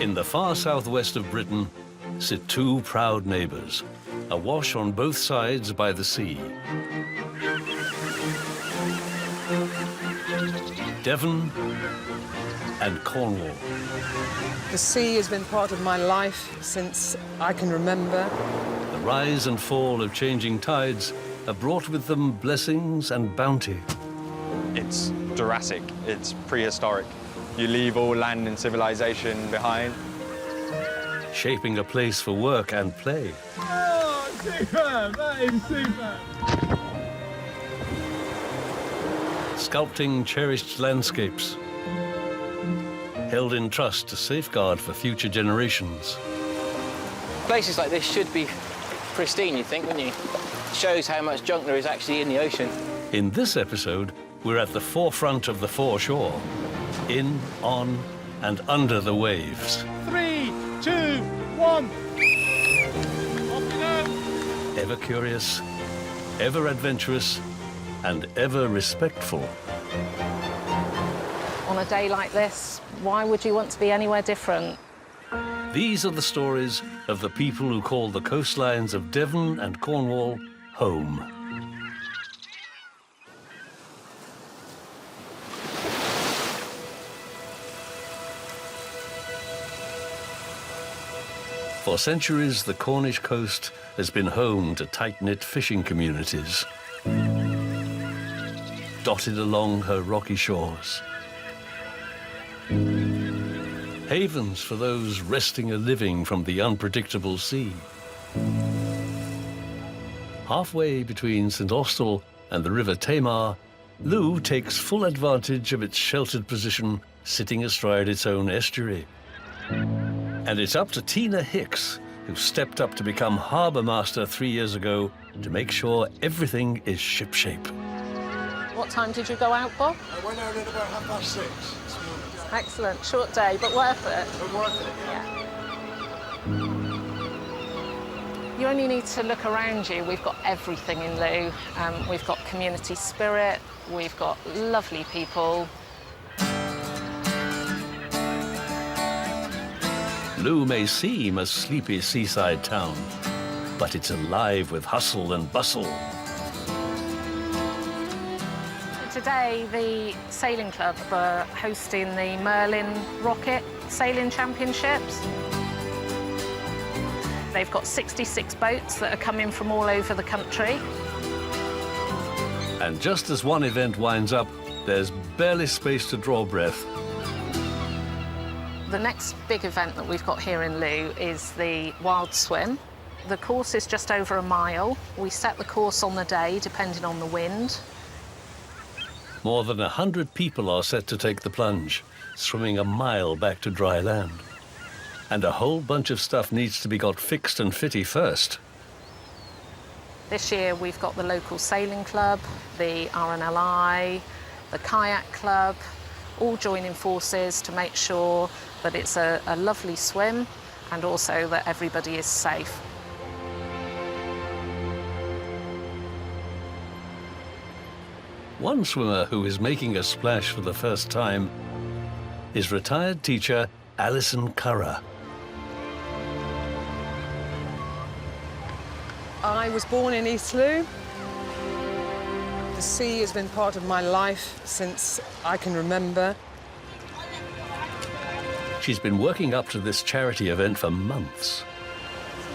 In the far southwest of Britain sit two proud neighbours, awash on both sides by the sea. Devon and Cornwall. The sea has been part of my life since I can remember. The rise and fall of changing tides have brought with them blessings and bounty. It's Jurassic, it's prehistoric. You leave all land and civilization behind. Shaping a place for work and play. Oh, superb! That is superb! Sculpting cherished landscapes, held in trust to safeguard for future generations. Places like this should be pristine, you'd think, wouldn't you? Shows how much junk there is actually in the ocean. In this episode, we're at the forefront of the foreshore, in, on, and under the waves. 3, 2, 1. Off you go. Ever curious, ever adventurous, and ever respectful. On a day like this, why would you want to be anywhere different? These are the stories of the people who call the coastlines of Devon and Cornwall home. For centuries, the Cornish coast has been home to tight-knit fishing communities, dotted along her rocky shores. Havens for those wresting a living from the unpredictable sea. Halfway between St. Austell and the River Tamar, Looe takes full advantage of its sheltered position, sitting astride its own estuary. And it's up to Tina Hicks, who stepped up to become harbour master 3 years ago, to make sure everything is shipshape. What time did you go out, Bob? I went out at about 6:30 this morning. Excellent, short day, but worth it. But worth it. Yeah. You only need to look around you. We've got everything in Looe. We've got community spirit, we've got lovely people. Looe may seem a sleepy seaside town, but it's alive with hustle and bustle. Today, the sailing club are hosting the Merlin Rocket Sailing Championships. They've got 66 boats that are coming from all over the country. And just as one event winds up, there's barely space to draw breath. The next big event that we've got here in Looe is the Wild Swim. The course is just over a mile. We set the course on the day, depending on the wind. More than 100 people are set to take the plunge, swimming a mile back to dry land. And a whole bunch of stuff needs to be got fixed and fitty first. This year we've got the local sailing club, the RNLI, the kayak club, all joining forces to make sure that it's a lovely swim and also that everybody is safe. One swimmer who is making a splash for the first time is retired teacher Alison Curra. I was born in East Looe. The sea has been part of my life since I can remember. She's been working up to this charity event for months.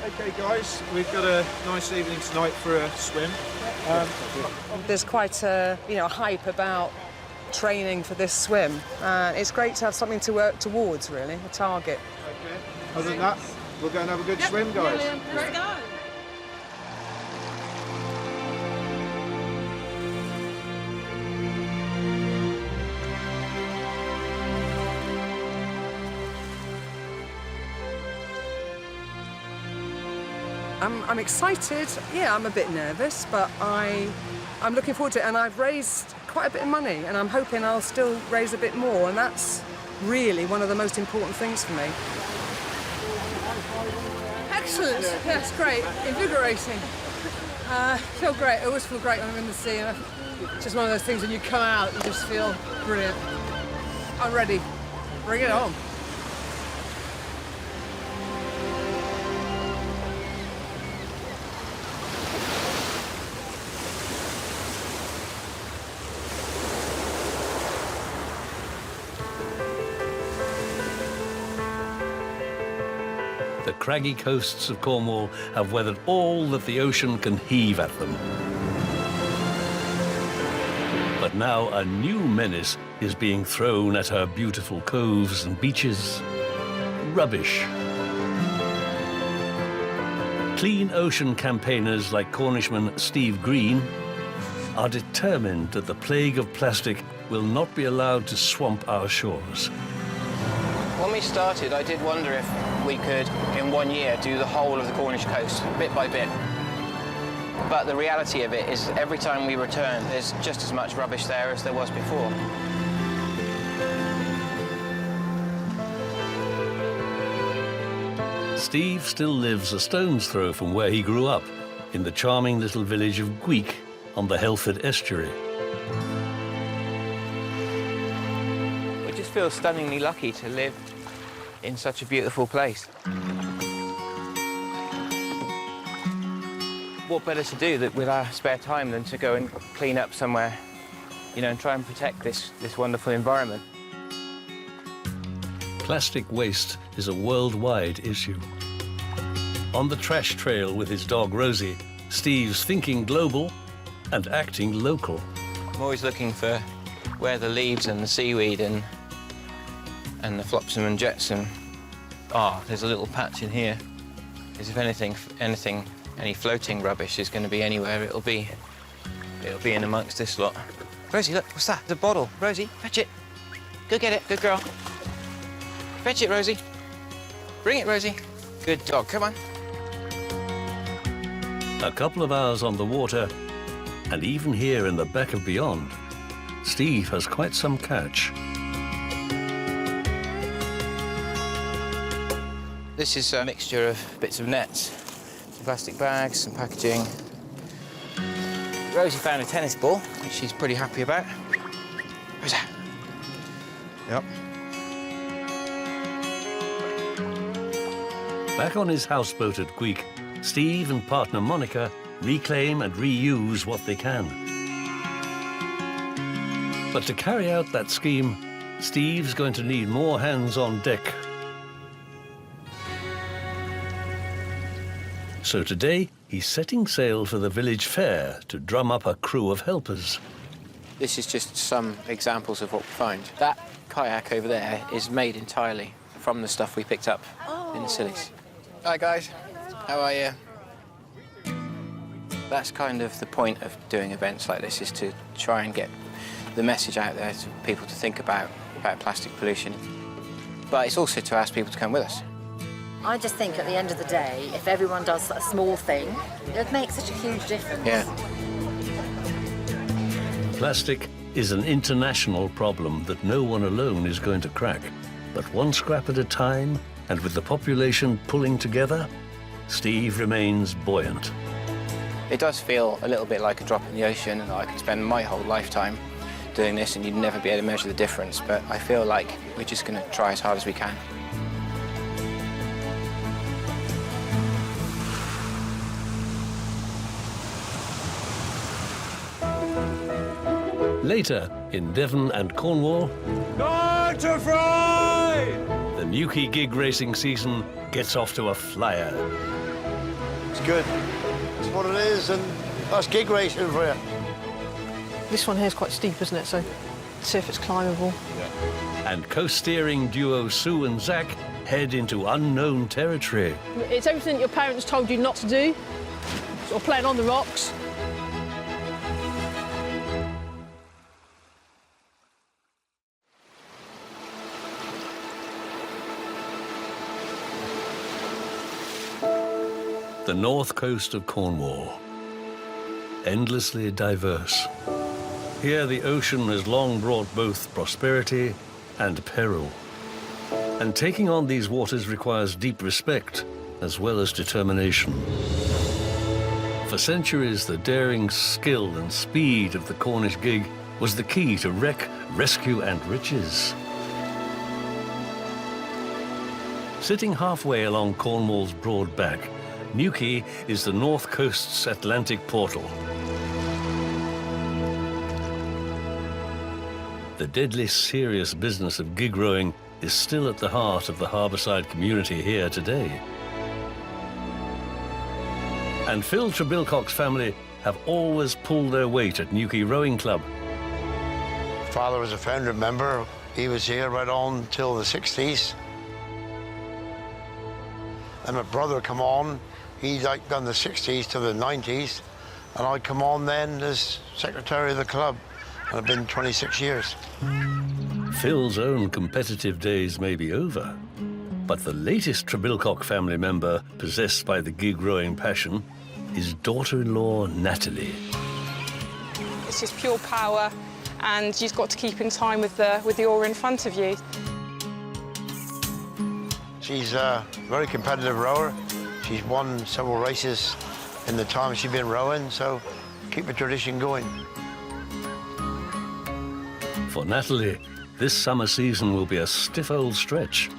OK, guys, we've got a nice evening tonight for a swim. There's quite a hype about training for this swim. It's great to have something to work towards, really, a target. OK. Other than that, we'll go and have a good swim, guys. Let's go. I'm excited. Yeah, I'm a bit nervous, but I'm looking forward to it. And I've raised quite a bit of money, and I'm hoping I'll still raise a bit more. And that's really one of the most important things for me. Excellent. Yeah, it's great. Invigorating. Feel great. I always feel great when I'm in the sea. And it's just one of those things when you come out, you just feel brilliant. I'm ready. Bring it on. the craggy coasts of Cornwall have weathered all that the ocean can heave at them. But now a new menace is being thrown at her beautiful coves and beaches. Rubbish. Clean ocean campaigners like Cornishman Steve Green are determined that the plague of plastic will not be allowed to swamp our shores. When we started, I did wonder if we could, in 1 year, do the whole of the Cornish coast, bit by bit. But the reality of it is every time we return, there's just as much rubbish there as there was before. Steve still lives a stone's throw from where he grew up, in the charming little village of Gweek on the Helford estuary. We just feel stunningly lucky to live in such a beautiful place. What better to do that with our spare time than to go and clean up somewhere, you know, and try and protect this wonderful environment. Plastic waste is a worldwide issue. On the trash trail with his dog Rosie, Steve's thinking global and acting local. I'm always looking for where the leaves and the seaweed and the flopsam and jetsam are. There's a little patch in here. As if any floating rubbish is going to be anywhere, it'll be in amongst this lot. Rosie, look, what's that? The bottle. Rosie, fetch it. Go get it, good girl. Fetch it, Rosie. Bring it, Rosie. Good dog, come on. A couple of hours on the water, and even here in the back of beyond, Steve has quite some catch. This is a mixture of bits of nets, some plastic bags, some packaging. Rosie found a tennis ball, which she's pretty happy about. Where's that? Yep. Back on his houseboat at Gweek, Steve and partner Monica reclaim and reuse what they can. But to carry out that scheme, Steve's going to need more hands on deck. So today, he's setting sail for the village fair to drum up a crew of helpers. This is just some examples of what we find. That kayak over there is made entirely from the stuff we picked up in the Scillies. Hi, guys. How are you? That's kind of the point of doing events like this, is to try and get the message out there to people to think about plastic pollution. But it's also to ask people to come with us. I just think at the end of the day, if everyone does a small thing, it would make such a huge difference. Yeah. Plastic is an international problem that no one alone is going to crack. But one scrap at a time, and with the population pulling together, Steve remains buoyant. It does feel a little bit like a drop in the ocean, and I could spend my whole lifetime doing this and you'd never be able to measure the difference, but I feel like we're just going to try as hard as we can. Later, in Devon and Cornwall, Night to fry! the Newquay gig racing season gets off to a flyer. It's good. It's what it is, and that's gig racing for you. This one here is quite steep, isn't it? So, see if it's climbable. And coast-steering duo Sue and Zach head into unknown territory. It's everything your parents told you not to do. Sort of playing on the rocks. The north coast of Cornwall, endlessly diverse. Here the ocean has long brought both prosperity and peril. And taking on these waters requires deep respect as well as determination. For centuries, the daring skill and speed of the Cornish gig was the key to wreck, rescue and riches. Sitting halfway along Cornwall's broad back, Newquay is the north coast's Atlantic portal. The deadly serious business of gig rowing is still at the heart of the harbourside community here today. And Phil Trebilcock's family have always pulled their weight at Newquay Rowing Club. Father was a founding member. He was here right on till the 60s. And my brother come on, he like done the 60s to the 90s. And I come on then as secretary of the club. And I've been 26 years. Phil's own competitive days may be over, but the latest Trebilcock family member possessed by the gig rowing passion is daughter-in-law Natalie. It's just pure power, and you've got to keep in time with the oar in front of you. She's a very competitive rower. She's won several races in the time she's been rowing, so keep the tradition going. For Natalie, this summer season will be a stiff old stretch.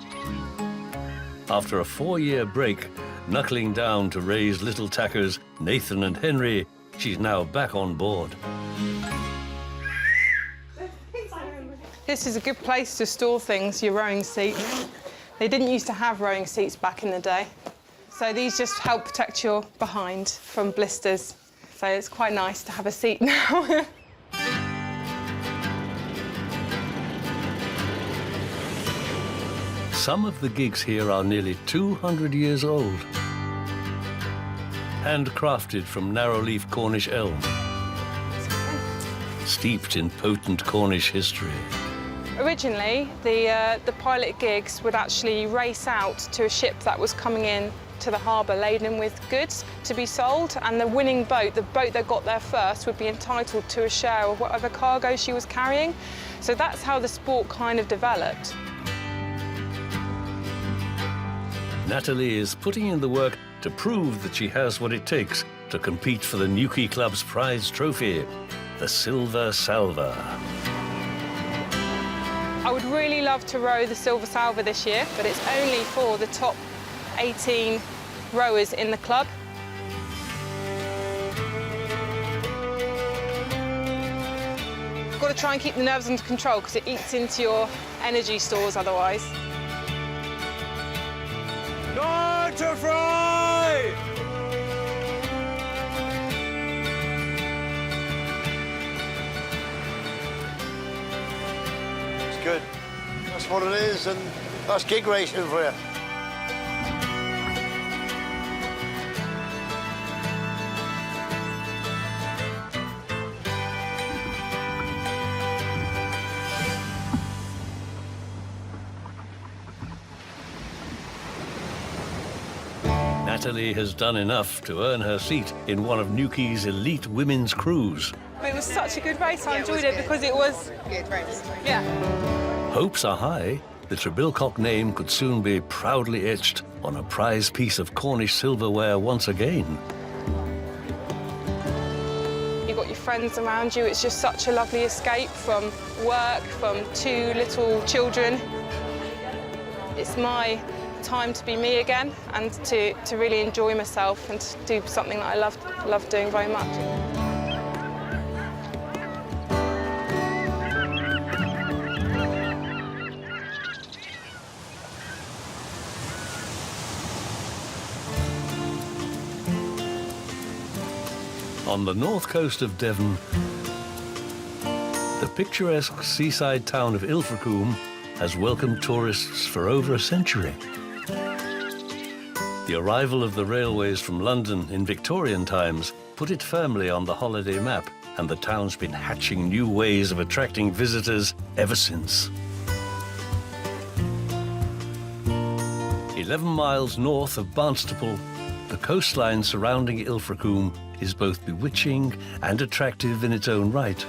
After a 4-year break, knuckling down to raise little tackers Nathan and Henry, she's now back on board. This is a good place to store things, your rowing seat. They didn't used to have rowing seats back in the day, so these just help protect your behind from blisters. So it's quite nice to have a seat now. Some of the gigs here are nearly 200 years old. Handcrafted from narrow-leaf Cornish elm. Steeped in potent Cornish history. Originally, the pilot gigs would actually race out to a ship that was coming in to the harbour laden with goods to be sold, and the winning boat, the boat that got there first, would be entitled to a share of whatever cargo she was carrying. So that's how the sport kind of developed. Natalie is putting in the work to prove that she has what it takes to compete for the Newquay Club's prize trophy, the Silver Salver. I would really love to row the Silver Salver this year, but it's only for the top 18 rowers in the club. You've got to try and keep the nerves under control because it eats into your energy stores otherwise. Nine to fry! It's good. That's what it is, and that's gig racing for you. Natalie has done enough to earn her seat in one of Newquay's elite women's crews. It was such a good race. I enjoyed it because it was Good race. Yeah. Hopes are high. The Trebilcock name could soon be proudly etched on a prize piece of Cornish silverware once again. You've got your friends around you. It's just such a lovely escape from work, from 2 little children. It's my time to be me again and to really enjoy myself and to do something that I love doing very much. On the north coast of Devon, the picturesque seaside town of Ilfracombe has welcomed tourists for over a century. The arrival of the railways from London in Victorian times put it firmly on the holiday map, and the town's been hatching new ways of attracting visitors ever since. 11 miles north of Barnstaple, the coastline surrounding Ilfracombe is both bewitching and attractive in its own right.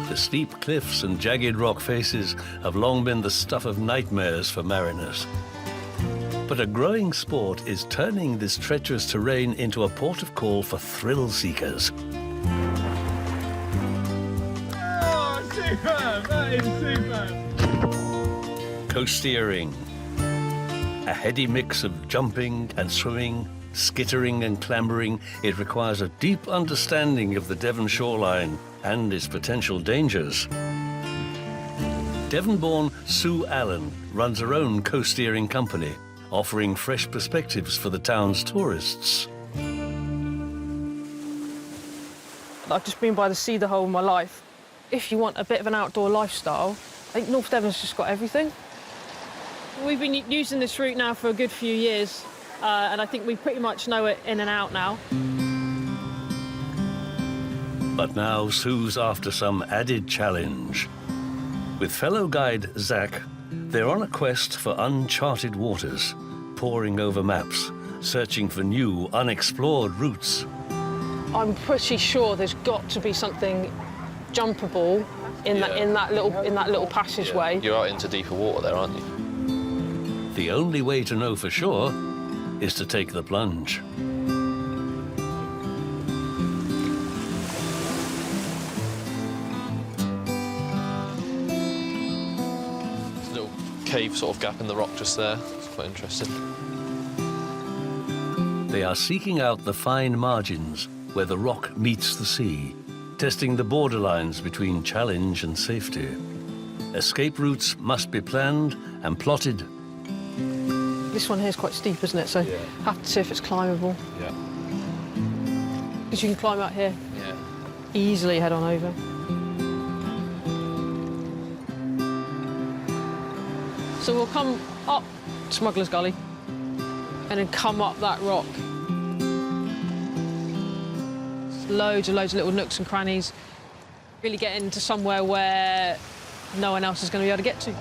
The steep cliffs and jagged rock faces have long been the stuff of nightmares for mariners. But a growing sport is turning this treacherous terrain into a port of call for thrill seekers. Oh, superb! That is superb! Coast steering. A heady mix of jumping and swimming, skittering and clambering. It requires a deep understanding of the Devon shoreline and its potential dangers. Devon-born Sue Allen runs her own coast steering company offering fresh perspectives for the town's tourists. I've just been by the sea the whole of my life. If you want a bit of an outdoor lifestyle, I think North Devon's just got everything. We've been using this route now for a good few years, and I think we pretty much know it in and out now. But now Sue's after some added challenge. With fellow guide Zach, they're on a quest for uncharted waters, poring over maps, searching for new, unexplored routes. I'm pretty sure there's got to be something jumpable in that little passageway. You're out into deeper water there, aren't you? The only way to know for sure is to take the plunge. There's a little cave sort of gap in the rock just there. It's quite interesting. They are seeking out the fine margins where the rock meets the sea, testing the borderlines between challenge and safety. Escape routes must be planned and plotted. This one here is quite steep, isn't it? So Yeah. have to see if it's climbable. Yeah. Because you can climb out here, Yeah. easily head on over. So we'll come up Smuggler's Gully and then come up that rock. Loads and loads of little nooks and crannies. Really get into somewhere where no one else is going to be able to get to.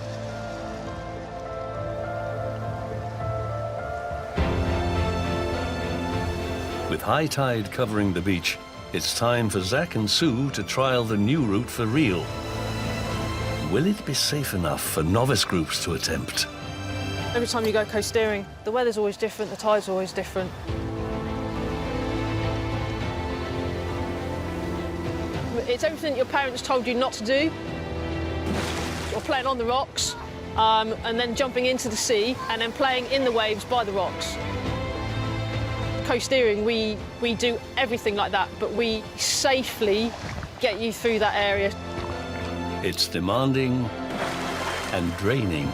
With high tide covering the beach, it's time for Zach and Sue to trial the new route for real. Will it be safe enough for novice groups to attempt? Every time you go coasteering, the weather's always different, the tide's always different. It's everything your parents told you not to do. Or playing on the rocks, and then jumping into the sea, and then playing in the waves by the rocks. Coasteering, we do everything like that, but we safely get you through that area. It's demanding and draining.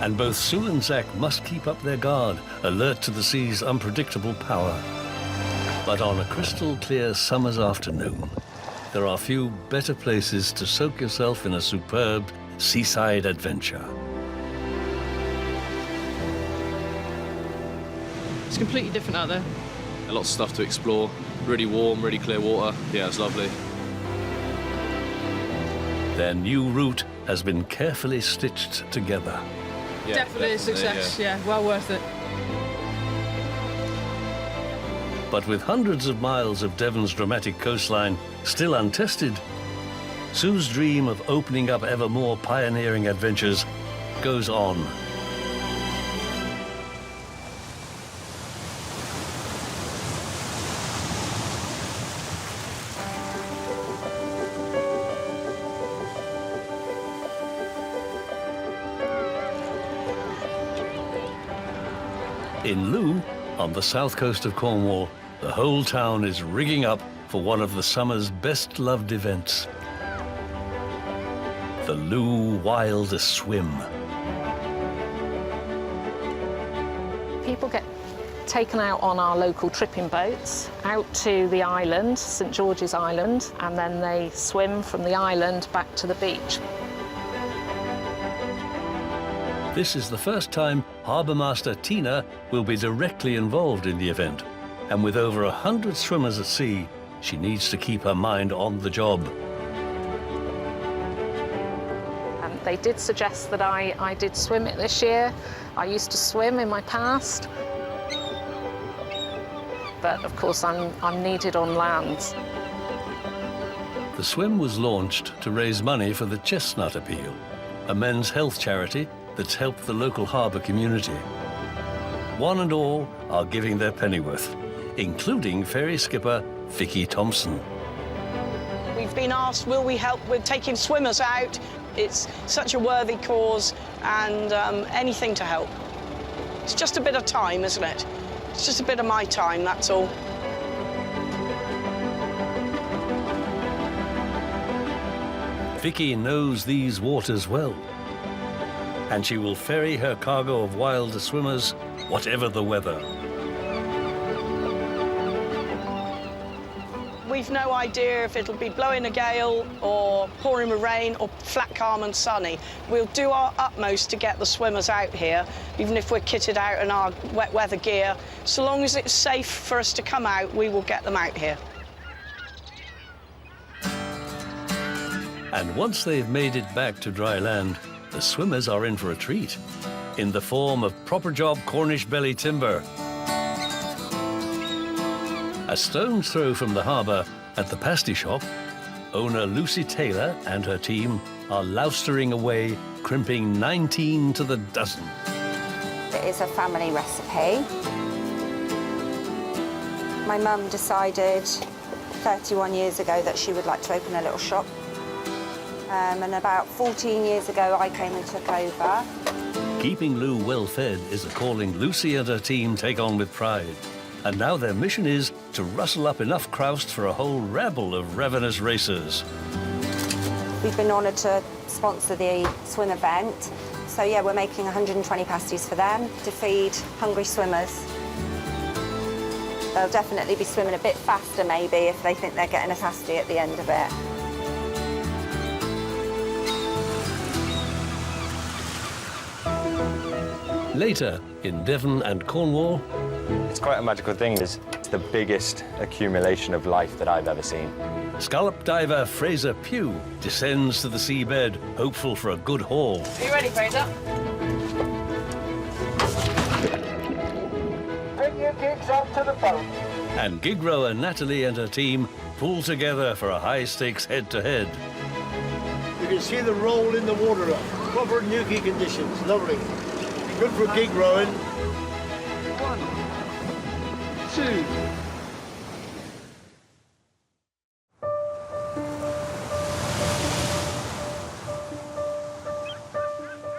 And both Sue and Zach must keep up their guard, alert to the sea's unpredictable power. But on a crystal clear summer's afternoon, there are few better places to soak yourself in a superb seaside adventure. It's completely different out there. Lots of stuff to explore. Really warm, really clear water. Yeah, it's lovely. Their new route has been carefully stitched together. Yeah, definitely a success, yeah, well worth it. But with hundreds of miles of Devon's dramatic coastline still untested, Sue's dream of opening up ever more pioneering adventures goes on. In Looe, on the south coast of Cornwall, the whole town is rigging up for one of the summer's best-loved events. The Looe Wild Swim. People get taken out on our local tripping boats out to the island, St George's Island, and then they swim from the island back to the beach. This is the first time Harbour Master Tina will be directly involved in the event. And with over 100 swimmers at sea, she needs to keep her mind on the job. They did suggest that I did swim it this year. I used to swim in my past. But of course I'm needed on land. The swim was launched to raise money for the Chestnut Appeal, a men's health charity that's helped the local harbour community. One and all are giving their pennyworth, including ferry skipper Vicky Thompson. We've been asked, will we help with taking swimmers out? It's such a worthy cause, and anything to help. It's just a bit of time, isn't it? It's just a bit of my time, that's all. Vicky knows these waters well. and she will ferry her cargo of wild swimmers, whatever the weather. We've no idea if it'll be blowing a gale or pouring with rain or flat, calm and sunny. We'll do our utmost to get the swimmers out here, even if we're kitted out in our wet weather gear. So long as it's safe for us to come out, we will get them out here. And once they've made it back to dry land, the swimmers are in for a treat, in the form of proper job Cornish belly timber. A stone's throw from the harbour, at the pasty shop, owner Lucy Taylor and her team are loustering away, crimping 19 to the dozen. It is a family recipe. My mum decided 31 years ago that she would like to open a little shop. And about 14 years ago, I came and took over. Keeping Looe well fed is a calling Lucy and her team take on with pride. And now their mission is to rustle up enough croust for a whole rabble of ravenous racers. We've been honoured to sponsor the swim event. So yeah, we're making 120 pasties for them to feed hungry swimmers. They'll definitely be swimming a bit faster maybe if they think they're getting a pasty at the end of it. Later, in Devon and Cornwall, It's quite a magical thing. It's the biggest accumulation of life that I've ever seen. scallop diver Frazer Pugh descends to the seabed, hopeful for a good haul. Are you ready, Frazer? Bring your gigs up to the boat. And gig rower Natalie and her team pull together for a high-stakes head-to-head. You can see the roll in the water up. Proper nuki conditions, lovely. Good for gig rowing. 1, 2.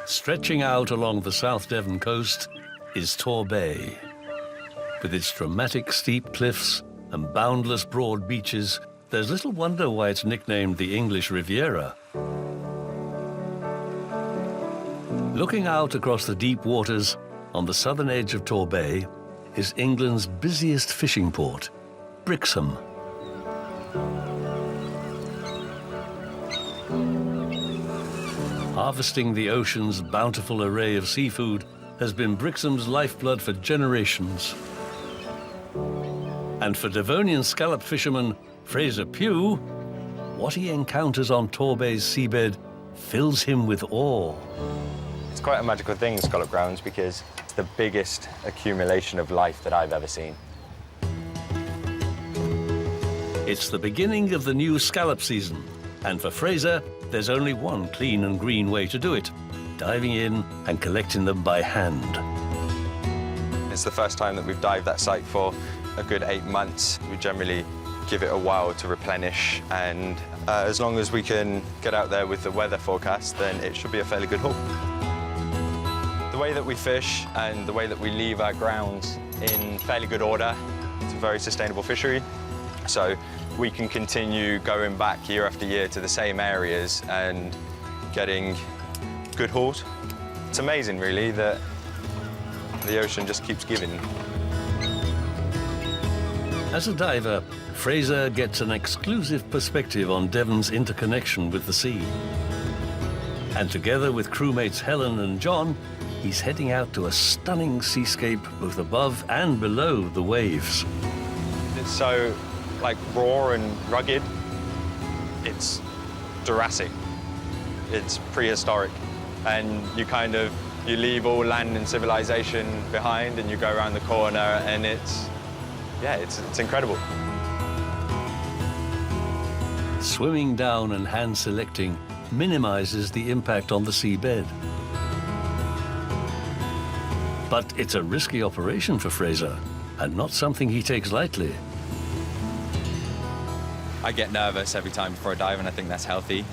Stretching out along the South Devon coast is Torbay. With its dramatic steep cliffs and boundless broad beaches, there's little wonder why it's nicknamed the English Riviera. Looking out across the deep waters on the southern edge of Torbay is England's busiest fishing port, Brixham. Harvesting the ocean's bountiful array of seafood has been Brixham's lifeblood for generations. And for Devonian scallop fisherman Frazer Pugh, what he encounters on Torbay's seabed fills him with awe. It's quite a magical thing in scallop grounds because it's the biggest accumulation of life that I've ever seen. It's the beginning of the new scallop season, and for Frazer, there's only one clean and green way to do it: diving in and collecting them by hand. It's the first time that we've dived that site for a good 8 months. We generally give it a while to replenish, and as long as we can get out there with the weather forecast, then it should be a fairly good haul. The way that we fish and the way that we leave our grounds in fairly good order, it's a very sustainable fishery. So we can continue going back year after year to the same areas and getting good hauls. It's amazing, really, that the ocean just keeps giving. As a diver, Frazer gets an exclusive perspective on Devon's interconnection with the sea. And together with crewmates Helen and John, he's heading out to a stunning seascape both above and below the waves. It's so, raw and rugged. It's Jurassic. It's prehistoric. And you leave all land and civilization behind and you go around the corner and it's incredible. Swimming down and hand selecting minimizes the impact on the seabed. But it's a risky operation for Frazer, and not something he takes lightly. I get nervous every time before I dive, and I think that's healthy,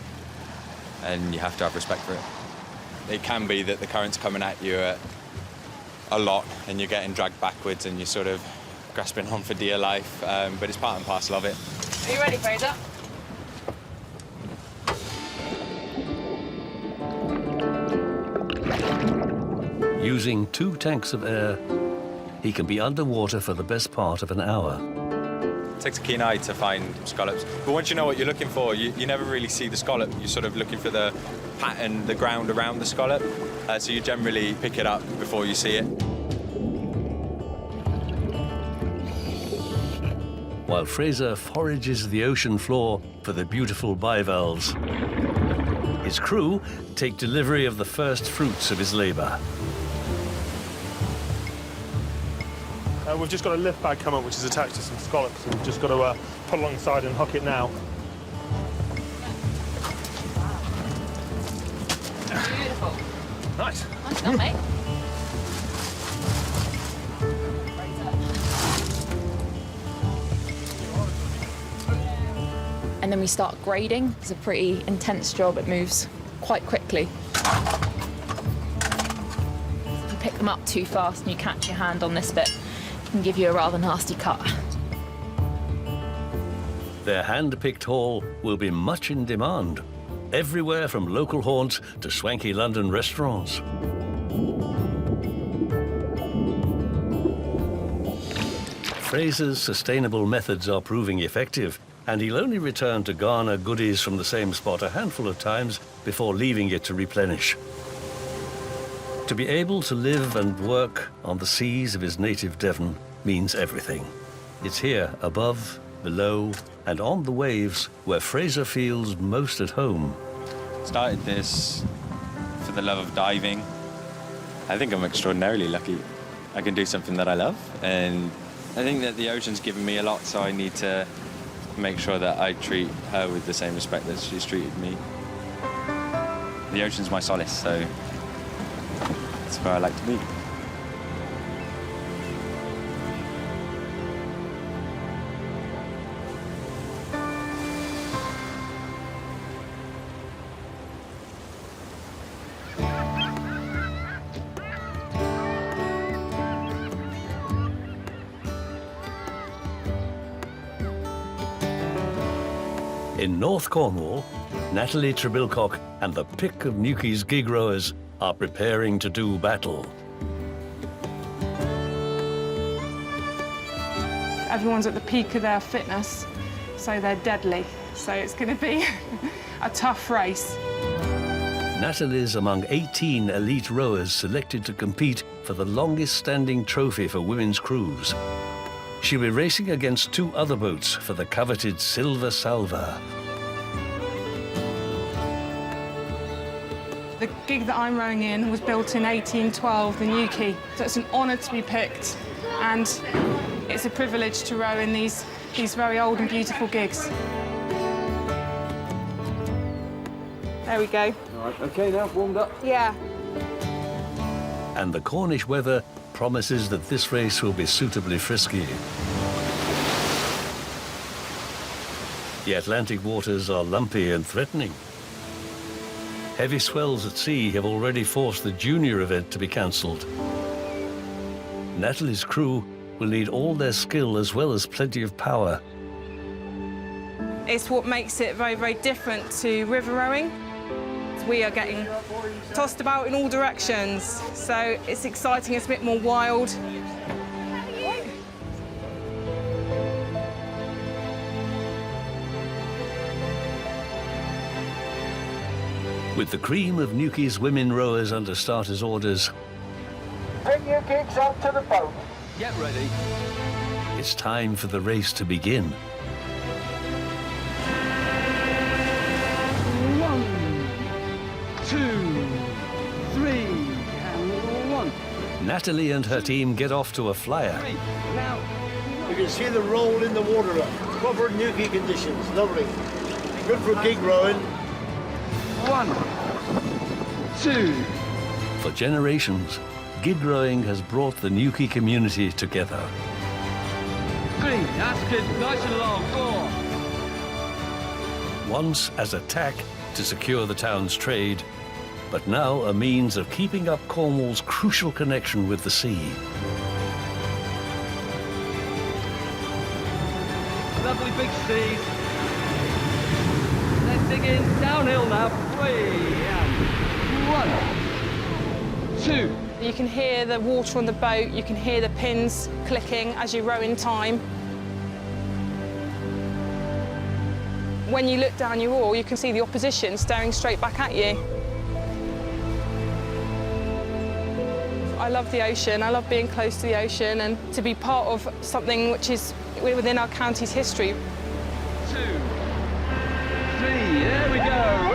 and you have to have respect for it. It can be that the current's coming at you a lot, and you're getting dragged backwards, and you're sort of grasping on for dear life, but it's part and parcel of it. Are you ready, Frazer? Using 2 tanks of air, he can be underwater for the best part of an hour. It takes a keen eye to find scallops. But once you know what you're looking for, you never really see the scallop. You're sort of looking for the pattern, the ground around the scallop. So you generally pick it up before you see it. While Frazer forages the ocean floor for the beautiful bivalves, his crew take delivery of the first fruits of his labour. We've just got a lift bag coming, which is attached to some scallops, and we've just got to put alongside and hook it now. Beautiful. Nice. Nice done, mate. And then we start grading. It's a pretty intense job. It moves quite quickly. If you pick them up too fast and you catch your hand on this bit, it can give you a rather nasty cut. Their hand-picked haul will be much in demand, everywhere from local haunts to swanky London restaurants. Frazer's sustainable methods are proving effective, and he'll only return to garner goodies from the same spot a handful of times before leaving it to replenish. To be able to live and work on the seas of his native Devon means everything. It's here, above, below, and on the waves, where Frazer feels most at home. Started this for the love of diving. I think I'm extraordinarily lucky. I can do something that I love, and I think that the ocean's given me a lot, so I need to make sure that I treat her with the same respect that she's treated me. The ocean's my solace, so that's where I like to be. In North Cornwall, Natalie Trebilcock and the pick of Newquay's gig rowers are preparing to do battle. Everyone's at the peak of their fitness, so they're deadly. So it's going to be a tough race. Natalie's among 18 elite rowers selected to compete for the longest-standing trophy for women's cruise. She'll be racing against 2 other boats for the coveted Silver Salver. The gig that I'm rowing in was built in 1812, the Newquay. So it's an honour to be picked, and it's a privilege to row in these very old and beautiful gigs. There we go. All right, OK now, warmed up? Yeah. And the Cornish weather promises that this race will be suitably frisky. The Atlantic waters are lumpy and threatening. Heavy swells at sea have already forced the junior event to be cancelled. Natalie's crew will need all their skill as well as plenty of power. It's what makes it very, very different to river rowing. We are getting tossed about in all directions, so it's exciting, it's a bit more wild. With the cream of Newquay's women rowers under starters' orders, Bring your gigs up to the boat. get ready. It's time for the race to begin. 1, 2, 3, and 1. Natalie and her team get off to a flyer. Now, you can see the roll in the water up. Proper Newquay conditions, lovely. Good for gig rowing. 1, 2. For generations, gig rowing has brought the Newquay community together. 3, that's good, nice and long, 4. Once as a tack to secure the town's trade, but now a means of keeping up Cornwall's crucial connection with the sea. Lovely big seas. Let's dig in, downhill now. 3, and 1, 2. You can hear the water on the boat, you can hear the pins clicking as you row in time. When you look down your oar, you can see the opposition staring straight back at you. I love the ocean, I love being close to the ocean and to be part of something which is within our county's history. 2, 3, there we go!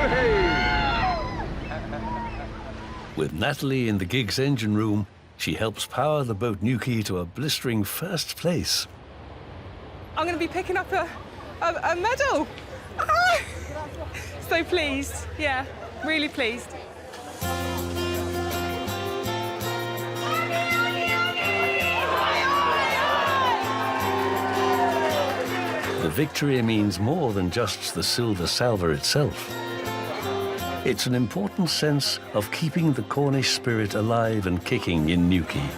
With Natalie in the gig's engine room, she helps power the boat Newquay to a blistering first place. I'm going to be picking up a medal! Ah! So pleased, yeah, really pleased. The victory means more than just the silver salver itself. It's an important sense of keeping the Cornish spirit alive and kicking in Newquay.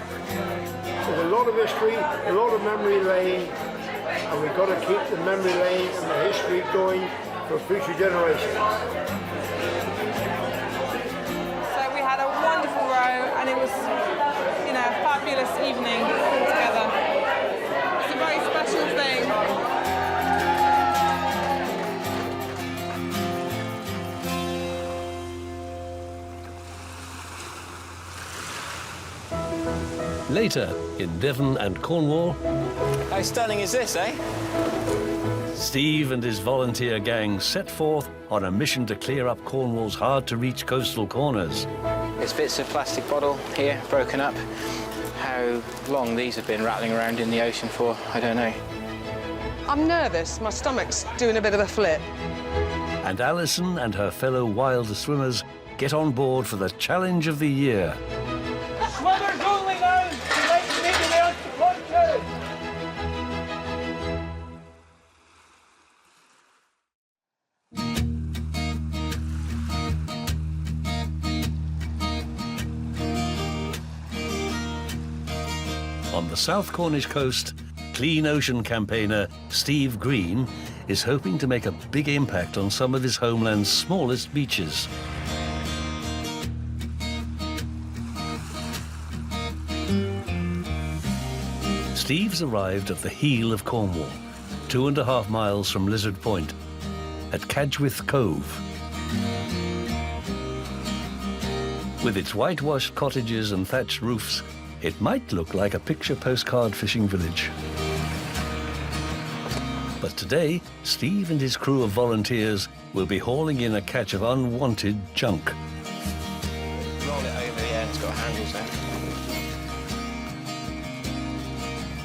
There's a lot of history, a lot of memory lane, and we've got to keep the memory lane and the history going for future generations. So we had a wonderful row and it was, you know, a fabulous evening together. It's a very special thing. Later, in Devon and Cornwall, How stunning is this, eh? Steve and his volunteer gang set forth on a mission to clear up Cornwall's hard-to-reach coastal corners. There's bits of plastic bottle here, broken up. How long these have been rattling around in the ocean for, I don't know. I'm nervous. My stomach's doing a bit of a flip. And Alison and her fellow wild swimmers get on board for the challenge of the year. Swimmers only now! Immediately on to plunges! On the South Cornish coast, Clean Ocean campaigner Steve Green is hoping to make a big impact on some of his homeland's smallest beaches. Steve's arrived at the heel of Cornwall, 2.5 miles from Lizard Point, at Cadgwith Cove. With its whitewashed cottages and thatched roofs, it might look like a picture postcard fishing village. But today, Steve and his crew of volunteers will be hauling in a catch of unwanted junk. Roll it over, yeah, it's got handles there.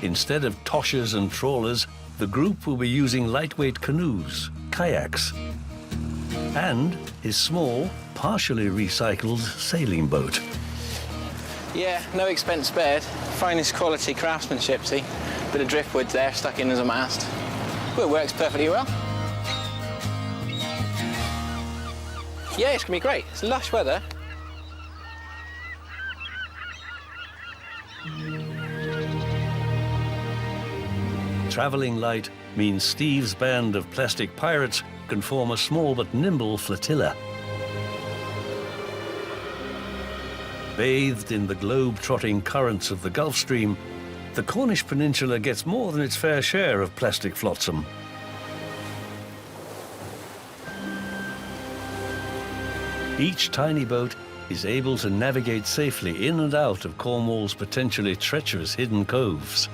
Instead of toshers and trawlers, the group will be using lightweight canoes, kayaks, and his small, partially recycled sailing boat. Yeah, no expense spared. Finest quality craftsmanship, see? Bit of driftwood there, stuck in as a mast. Well, it works perfectly well. Yeah, it's gonna be great. It's lush weather. Travelling light means Steve's band of plastic pirates can form a small but nimble flotilla. Bathed in the globe-trotting currents of the Gulf Stream, the Cornish peninsula gets more than its fair share of plastic flotsam. Each tiny boat is able to navigate safely in and out of Cornwall's potentially treacherous hidden coves.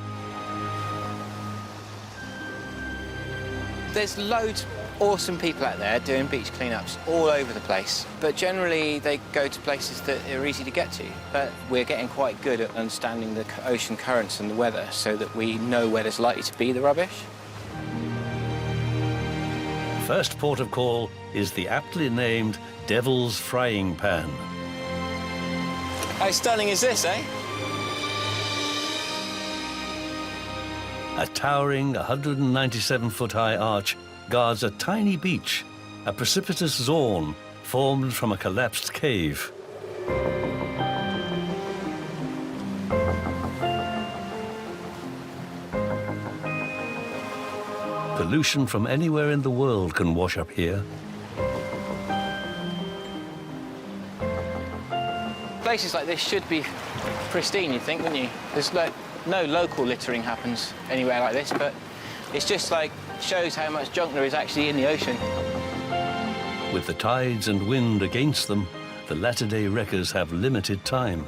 There's loads of awesome people out there doing beach cleanups all over the place, but generally they go to places that are easy to get to. But we're getting quite good at understanding the ocean currents and the weather so that we know where there's likely to be the rubbish. First port of call is the aptly named Devil's Frying Pan. How stunning is this, eh? A towering 197-foot-high arch guards a tiny beach, a precipitous zone formed from a collapsed cave. Pollution from anywhere in the world can wash up here. Places like this should be pristine, you'd think, wouldn't you? There's no local littering happens anywhere like this, but it's just like shows how much junk there is actually in the ocean. With the tides and wind against them, the latter-day wreckers have limited time.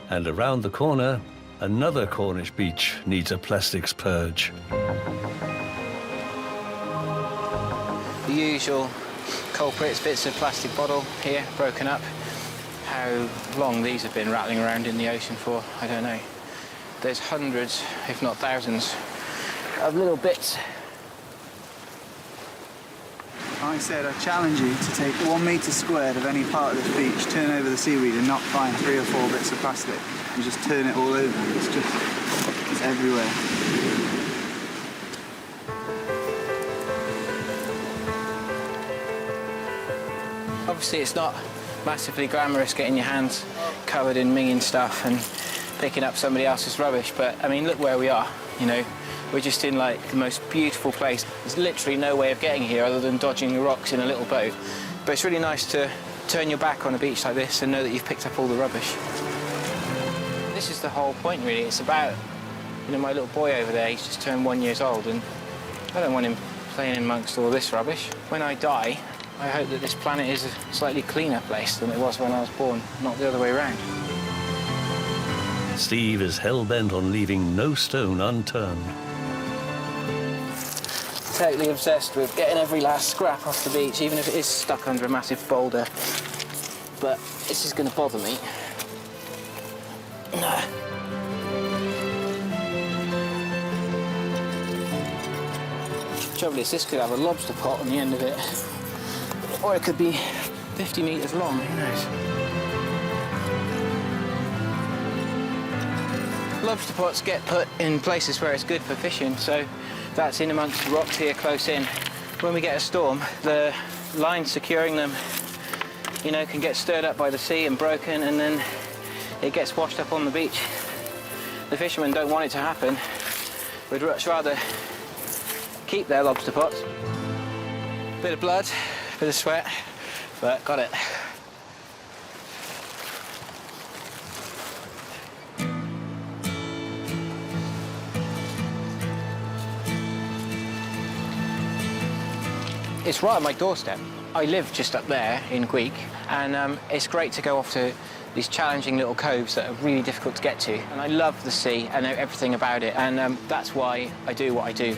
And around the corner, another Cornish beach needs a plastics purge. The usual culprits, bits of plastic bottle here, broken up. How long these have been rattling around in the ocean for, I don't know. There's hundreds, if not thousands, of little bits. I said I challenge you to take 1 metre squared of any part of this beach, turn over the seaweed and not find 3 or 4 bits of plastic and just turn it all over. It's everywhere. Obviously it's not massively glamorous getting your hands covered in minging stuff and picking up somebody else's rubbish, but I mean, look where we are, you know. We're just in like the most beautiful place. There's literally no way of getting here other than dodging the rocks in a little boat. But it's really nice to turn your back on a beach like this and know that you've picked up all the rubbish. This is the whole point, really. It's about, you know, my little boy over there, he's just turned 1 year old, and I don't want him playing amongst all this rubbish. When I die, I hope that this planet is a slightly cleaner place than it was when I was born, not the other way around. Steve is hell-bent on leaving no stone unturned. Totally obsessed with getting every last scrap off the beach, even if it is stuck under a massive boulder. But this is going to bother me. Trouble is, this could have a lobster pot on the end of it, or it could be 50 metres long, who knows? Lobster pots get put in places where it's good for fishing, so that's in amongst the rocks here close in. When we get a storm, the line securing them, you know, can get stirred up by the sea and broken, and then it gets washed up on the beach. The fishermen don't want it to happen. We'd much rather keep their lobster pots. Bit of blood, bit of sweat, but got it. It's right on my doorstep. I live just up there in Gweek, and it's great to go off to these challenging little coves that are really difficult to get to. And I love the sea, I know everything about it, and that's why I do what I do.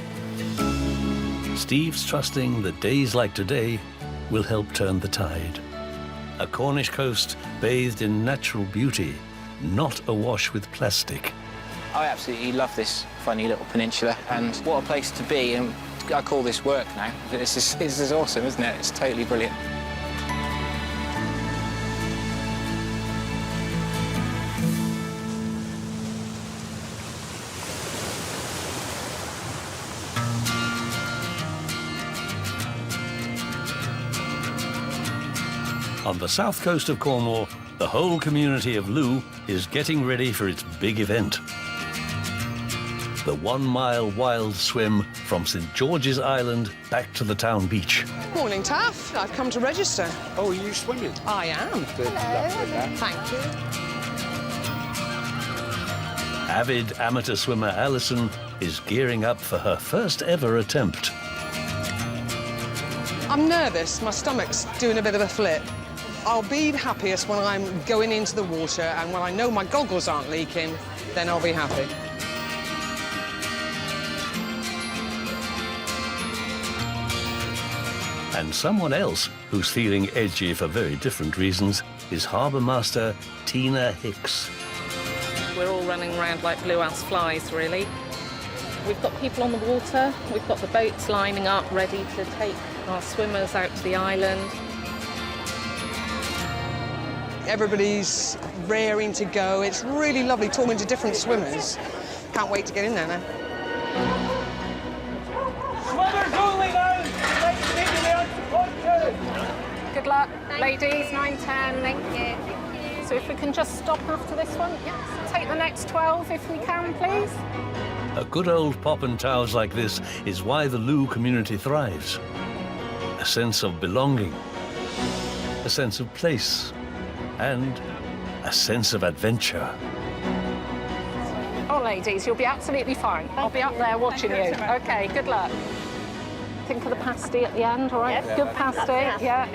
Steve's trusting that days like today will help turn the tide. A Cornish coast bathed in natural beauty, not awash with plastic. I absolutely love this funny little peninsula, and what a place to be. And I call this work now. This is awesome, isn't it? It's totally brilliant. On the south coast of Cornwall, the whole community of Looe is getting ready for its big event. The 1 mile wild swim from St George's Island back to the town beach. Morning, Taff. I've come to register. Oh, are you swimming? I am. Good luck with that. Thank you. Avid amateur swimmer Alison is gearing up for her first ever attempt. I'm nervous. My stomach's doing a bit of a flip. I'll be happiest when I'm going into the water, and when I know my goggles aren't leaking, then I'll be happy. And someone else who's feeling edgy for very different reasons is Harbour Master Tina Hicks. We're all running around like blue-ass flies, really. We've got people on the water, we've got the boats lining up ready to take our swimmers out to the island. Everybody's raring to go. It's really lovely talking to different swimmers. Can't wait to get in there now. Swimmers only now! Good luck, Thank ladies. you. 9, 10. Thank you. So if we can just stop after this one. Yes. Take the next 12 if we can, please. A good old pop and towels like this is why the Looe community thrives. A sense of belonging, a sense of place, and a sense of adventure. Oh, ladies, you'll be absolutely fine. I'll be up there watching you. OK, good luck. Think of the pasty at the end, all right? Yes. Good pasty, yeah.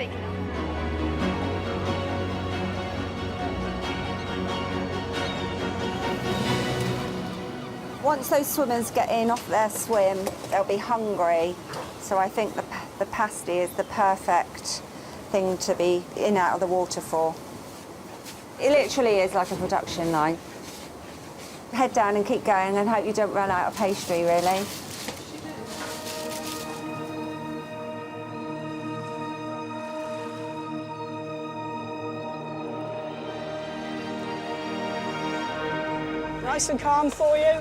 Once those swimmers get in off their swim, they'll be hungry. So I think the pasty is the perfect thing to be in out of the water for. It literally is like a production line. Head down and keep going and hope you don't run out of pastry, really. Nice and calm for you?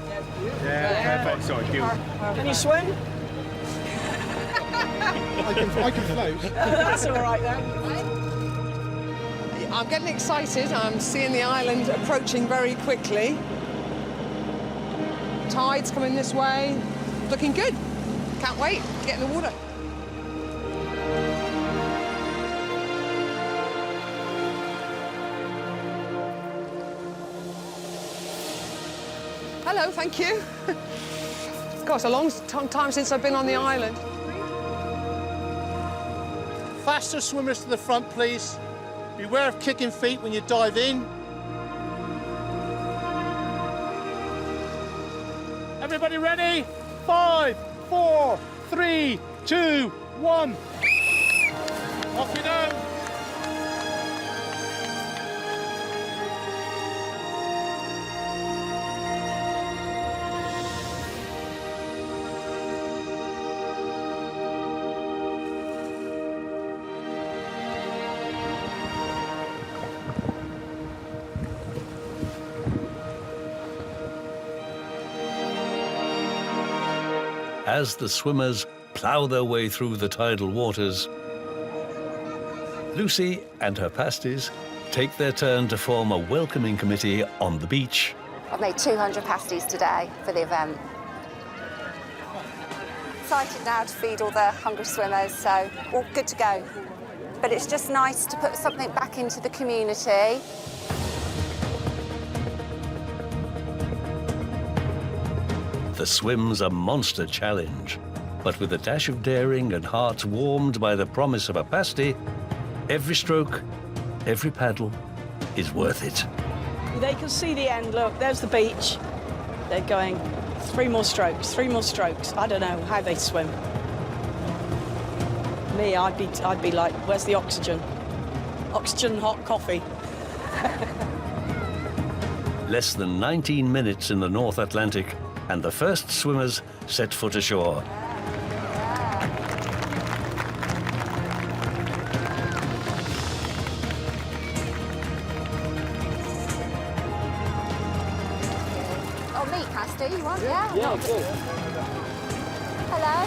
Yeah, perfect. Sorry, Can you swim? I can float. That's all right then. I'm getting excited. I'm seeing the island approaching very quickly. Tide's coming this way. Looking good. Can't wait to get in the water. Hello, thank you. Gosh, a long time since I've been on the island. Faster swimmers to the front, please. Beware of kicking feet when you dive in. Everybody ready? 5, 4, 3, 2, 1. Off you go. As the swimmers plough their way through the tidal waters, Lucy and her pasties take their turn to form a welcoming committee on the beach. I've made 200 pasties today for the event. Excited now to feed all the hungry swimmers, so all good to go. But it's just nice to put something back into the community. The swim's a monster challenge, but with a dash of daring and hearts warmed by the promise of a pasty, every stroke, every paddle is worth it. They can see the end, look, there's the beach. They're going 3 more strokes, 3 more strokes. I don't know how they swim. Me, I'd be like, where's the oxygen? Oxygen hot coffee. Less than 19 minutes in the North Atlantic, and the first swimmers set foot ashore. Oh, meat pasty, you want? Yeah? Yeah, good. Hello?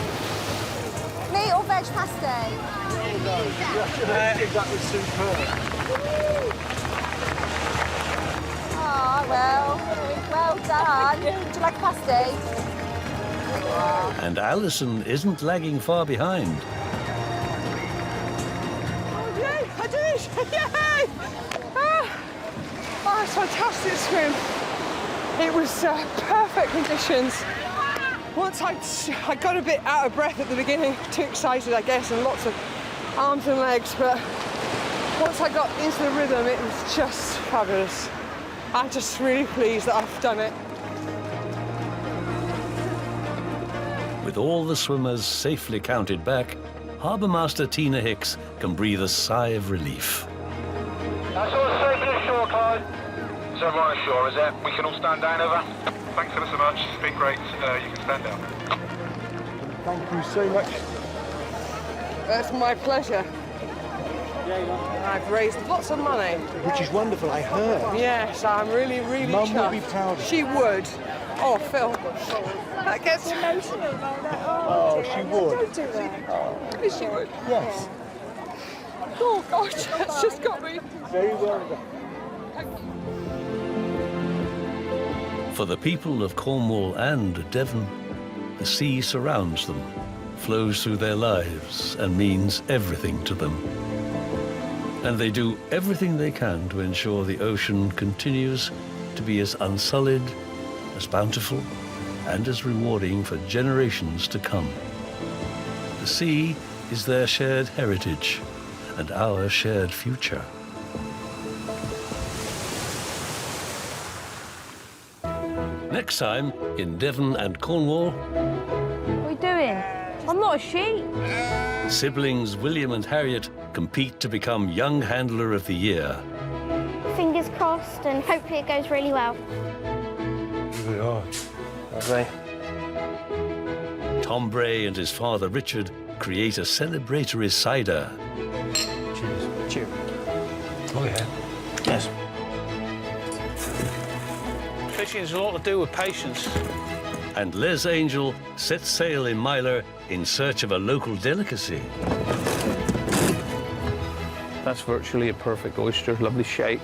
Meat or veg pasty? That was superb. Oh, well done. Would you like a pasty? And Alison isn't lagging far behind. Oh, yay, I did it! Yay! Oh, it's fantastic swim. It was perfect conditions. Once I got a bit out of breath at the beginning, too excited, I guess, and lots of arms and legs, but once I got into the rhythm, it was just fabulous. I'm just really pleased that I've done it. With all the swimmers safely counted back, Harbour Master Tina Hicks can breathe a sigh of relief. That's all safely ashore, Clyde. So everyone ashore, is it? We can all stand down, over? Thanks ever so much. It's been great. You can stand down. Thank you so much. That's my pleasure. I've raised lots of money. Which is wonderful, I heard. Yes, I'm really, really Mum chuffed. will be proud of you. She would. Oh, Phil. That gets emotional. Oh, she would. Don't do that. Yes, she would. Yes. Oh, gosh, that's just got me. Very well done. For the people of Cornwall and Devon, the sea surrounds them, flows through their lives, and means everything to them. And they do everything they can to ensure the ocean continues to be as unsullied, as bountiful, and as rewarding for generations to come. The sea is their shared heritage and our shared future. Next time in Devon and Cornwall. What are you doing? I'm not a sheep. Siblings William and Harriet compete to become Young Handler of the Year. Fingers crossed, and hopefully it goes really well. Here we are. Lovely. Tom Bray and his father Richard create a celebratory cider. Cheers. Cheers. Oh, yeah. Yes. Fishing has a lot to do with patience. And Les Angel sets sail in Myler in search of a local delicacy. That's virtually a perfect oyster, lovely shape.